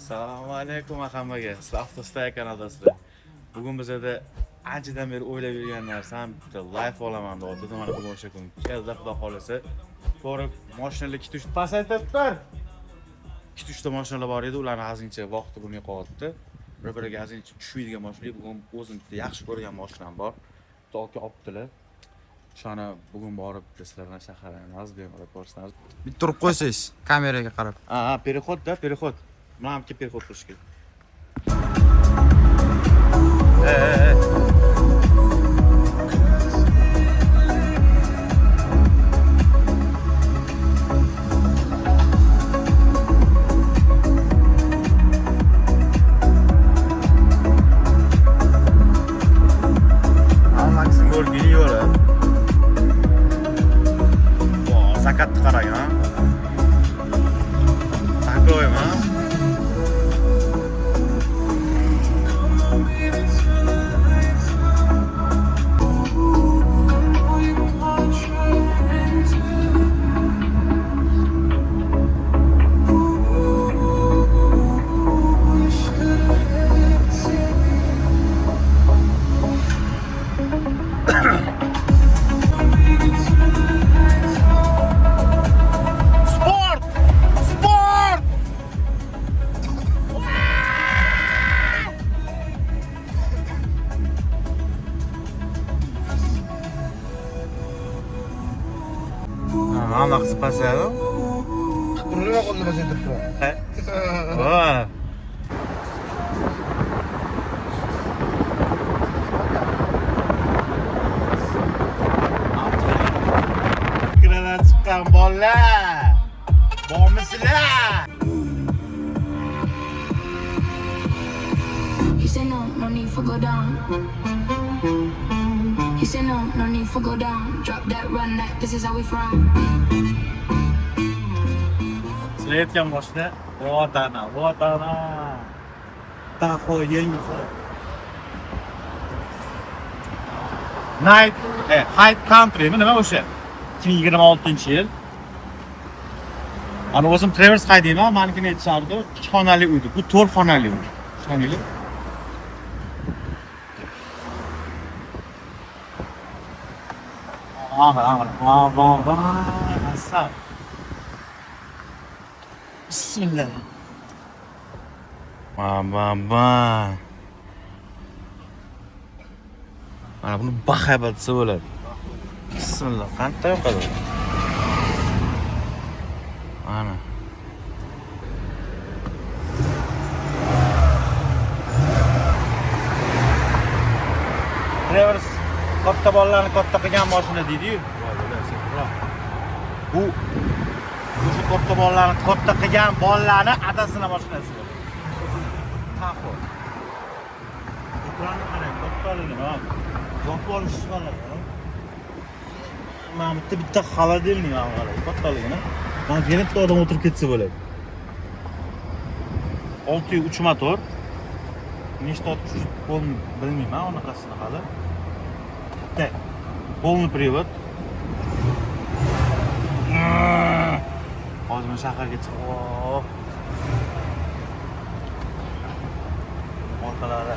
Assalomu alaykum hammaga. Sizlar Avtostay kanaldasizlar. Bugun bizda anchadan beri o'ylab yurgan narsam bitta live olaman deb mana bugun o'sha kun. Keldi xudo xolasa. To'g'ri, mashinalar 2-3 pasaytiriblar. 2-3 ta mashinalar bor edi, ularni hazincha vaqti bo'lmay qoldi. Bir-biriga hazincha tushmaydigan mashina. Bugun o'zim bitta yaxshi ko'rgan mashinam bor. To'g'ri olibdilar. Shana bugun borib sizlarga shaharlarimiz bemalol ko'rsatamiz. Bitta turib qo'ysangiz kameraga qarab. Переход-da, переход. Mamki переход qilish kerak. Максимум geliyorlar. Zakatni qarang, ha. Такой, ha. Anak spasial. Turli qo'lda basaytirib turadi. Ha. Kiralar chiqqan bolalar. Bormisizlar? He said no need for go down. He said no need for go down. Drop that run that, this is how we from. Slayetgan mashina, vatana. Taxo yengisi. Night, Hyde Country nima o'sha? 2026-yil. Ana o'zim Travers haydayman, meniki aytishardi, 2 xonali uydi. Bu 4 xonali uy. Tushundingizmi? Asal. Bismillah. Mana buni bahaybat desa bo'ladi. Bismillah, qanday yoqadi? Mana. Travers katta bolalarni katta qilgan mashina deydi-yu. Bu o'sha katta bolalarni katta qilgan bolalarni adasini mashinasi bu. Taxo. Ekranni qarang, kattaligini, ha. Yopib olish bo'ladi. Mana bitta xolodilnik ham qarang, kattaligini. Mana bitta odam o'tirib ketsa bo'ladi. 603 motor. Nechta ot kuch bilmayman, unaqasini hali. Так, полный привод. Hozir men shaharga chiqib, orqalari.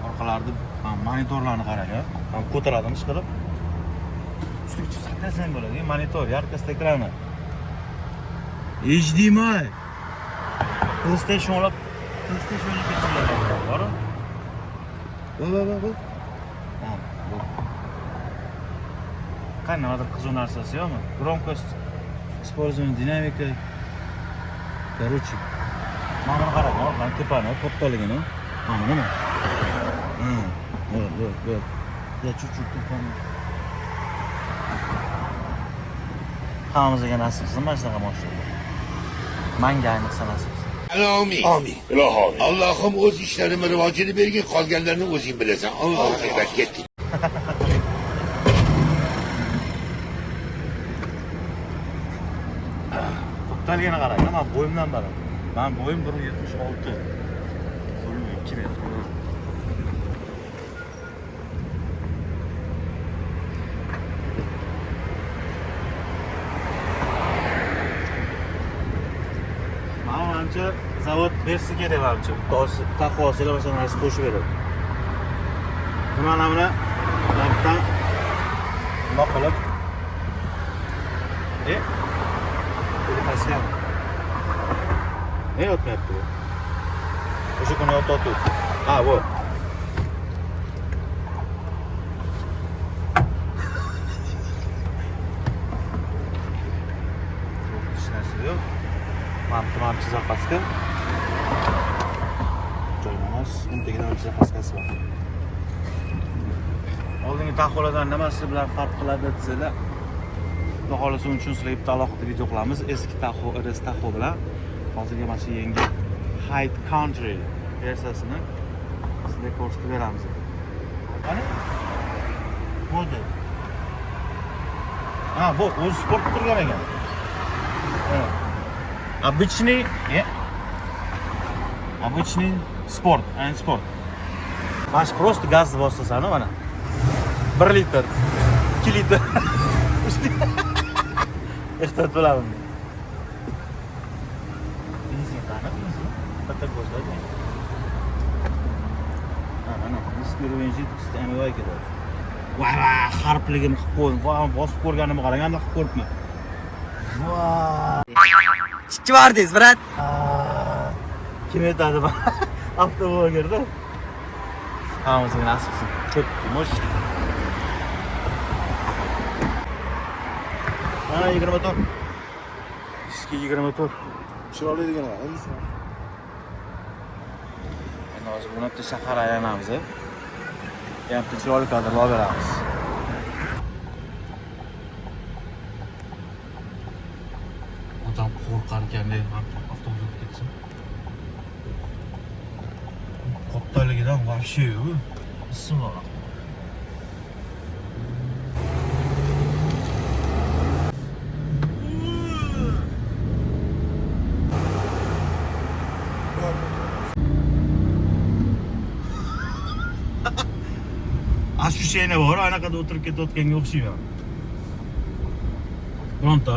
Orqalarida monitorlarni qarang, ha. Ko'taradimi chiqarib. Ustiga chiqib saklasang bo'ladi, monitor, yarkost ekrani. HDMI. PlayStation olib PlayStation'ga ketishlar bor. Bu. Qanday qiziq narsasi yo'qmi? Громкость, использование динамика. Короче, mana qarang, mana tepani, kattaligini. Mana nima? Bu. Ya чуть-чуть tepani. Hammamizga nasib qilsin mana shunaqa mashina. Menga ayniqsa nasib qilsin. Amin. Allah'ım o'z işlerime rivacını bergin, qolganlarni o'zing bilasan. Alloh hayrat ketdik. To'xtalgani qarang, men bo'yimdan baland. Men bo'yim 1.76. Bo'yim 2 metr. manimcha zavod bersa kerak manimcha. Taxo olsalar o'sha narsa qo'shib beradi. Mana buni bitta nima qilib paskan. O'tmayapti bu. O'sha kuni o'tdi. Ha, bu. Mamchi zapaska. Joymas, bundagidan zapaskasi bor. Oldingi taxolardan nimasi bilan farq qiladi desanglar, xudo xolasa uchun sizlarga bitta alohida video qilamiz. Eski taxo, RS taxo bilan hozirgi mana shu yangi High Country versiyasini sizlarga ko'rsatib beramiz. Qani? Model. Ha, bu o'z sport turgan ekan. Обычный sport, ayni sport. Mana shu просто gazni bossasana mana. 1 litr, 2 litr. Ehtiyot bo'laman. Benzin qani? Benzin. Katta ko'rsatadi. Ha, mana eski renjit istamaydi ketadi. Voy, harpligim qilib qo'ydim. Voy, bosib ko'rganimni qarang, anda qilib ko'ribman. Voy. Ikki bordingiz, brat. Kim aytadi bu? Avtoblogerda. Hammasiga nasib qilsin. Ko'p mosh. Mana 24. Eski 24. Chiroyli degan endi. Endi hozir buni bitta shahar aylanamiz. Yana chiroyli kadrlar beramiz. Odam qo'rqar ekanda avtobusga ketsin. Kattaligidan вообще bismillah. Ощущение bor, anaqada o'tirib ketayotganga o'xshayman. Bironta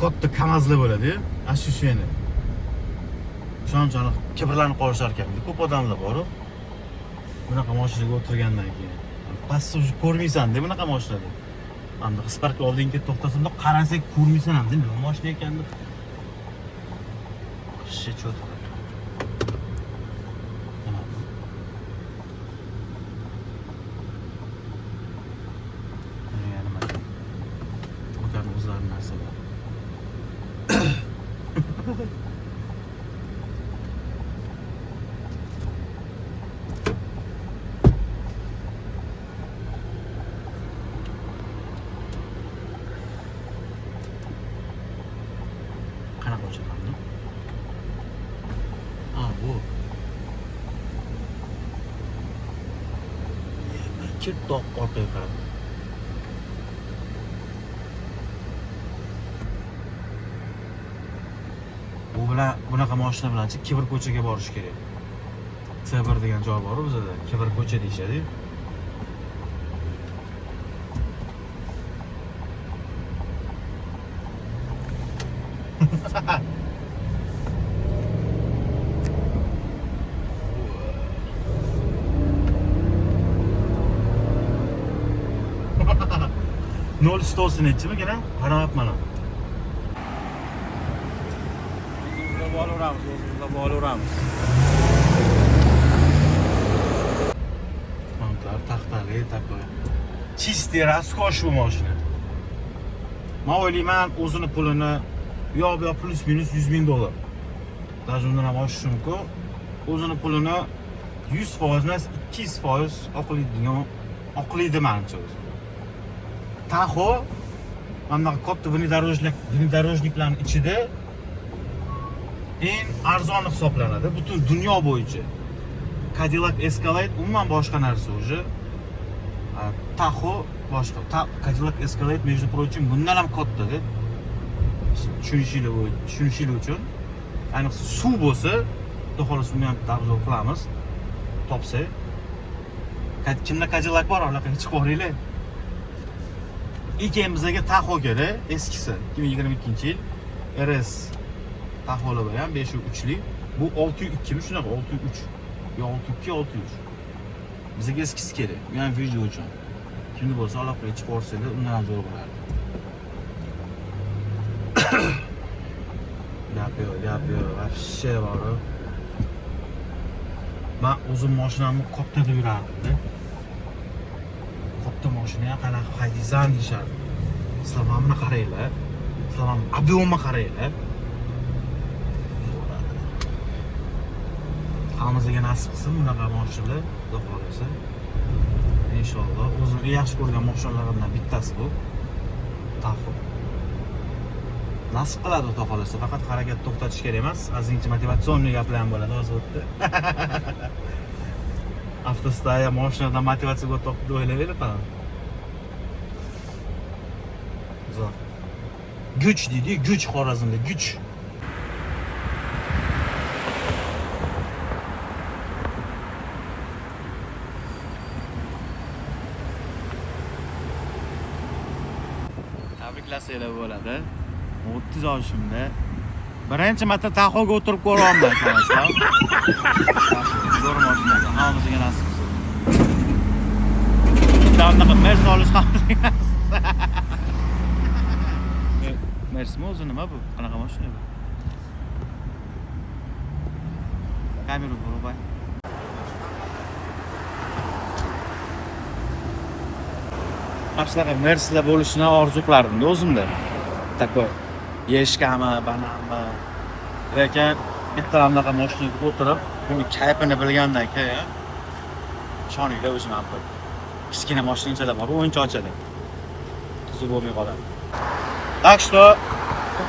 katta kamazlar bo'ladi, ощущение. Shunchalik kibrlanib qolishar ekan. Ko'p odamlar bor. Bunaqa mashinaga o'tirgandan keyin pastni ko'rmaysan-da bunaqa mashinada. Endi Spark oldinga kelib to'xtasamda qarasak ko'rmaysan ham, nima mashina ekan deb. Shit cho'tib. O'zlarining narsalar. Qanaqa o'chalarni? Ha, bu. Kettoq orqaga qarab. Bu bilan bunaqa mashina bilanchi Kibr ko'chaga borish kerak. C1 degan joy bor bizda. Kibr ko'cha deyshadi. Nol stolsi nechimi gene? Qarayapman. O'zimizda bo'laveramiz. Montlar taxtali takoy. Чистый расход bu mashina. Men o'ylayman o'zini pulini yo'q plus minus 100 ming dollar. Даже undan ham oshishi mumkin. O'zini pulini 100% emas 200% oqlaydi menimcha o'zi. Taxo mana katta внедорожникlarning ichida eng arzoni hisoblanadi butun dunyo bo'yicha. Cadillac Escalade umuman boshqa narsa o'zi. Taxo boshqa. Cadillac Escalade между прочим bundan ham katta-da. Tushunishingiz uchun. Ayniqsa suv bo'lsa, xudo xolasa uni ham obzor qilamiz. Topsa. Kimda Cadillac bor, aloqaga chiqib ko'ringlar. Ikkamizga Taxo kerak, eskisi 2022-yil RS Taxoli ham 503 lik. Bu 602 mi shunaqa 603. Yo 602 603. Bizga eskisi kerak. Bu ham video uchun. Kimni bo'lsa aloqaga chiqib ko'rsanglar, undan ham zo'r bo'lardi. Gap yo'q, вообще bor. Men o'zim mashinamni qoptada yurardim-da. Qopda mashina qanaqa haydaysan deyishardi. Islomni qaranglar. Islom ob'yomni qaranglar. Hammamizga nasib qilsin bunaqa mashinalar, xudo xolasa. Inshaalloh o'zim yaxshi ko'rgan mashinalardan bittasi bu. Taxo. Nasib qiladi xudo xolasa, faqat harakat to'xtatish kerak emas. Ozgincha motivatsion gaplar ham bo'ladi hozir o'tdi. Avtostaya mashinadan motivatsiya o'tib o'ylayveradi. Zo'r. Güch deydi, güch Xorazmda, güch. Tabriklasanglar bo'ladi. 30 yoshimda birinchi marta Taxoga o'tirib ko'ryapman, qarashlar. Zo'r mashina, hammamizga nasib qilsin. Bunaqa Mercedes olish ham Mercedes o'zi nima bu? Qanaqa mashina bu? Kamera bo'ray. Qarshilari Mercedeslar bo'lishini orzu qilardim o'zimda. Takoy yeshkami, bananmi. Lekin bitta anaqa mashinaga o'tirib, buni kayfini bilgandan keyin ishoninglar o'zim ham qo'y. Kichkina mashinachalar bor, o'yinchoqchalar. Qiziq bo'lmay qoladi. Так что,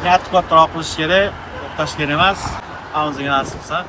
niyatni kattaroq qilish kerak, to'xtash kerak emas. Hammamizga nasib qilsin.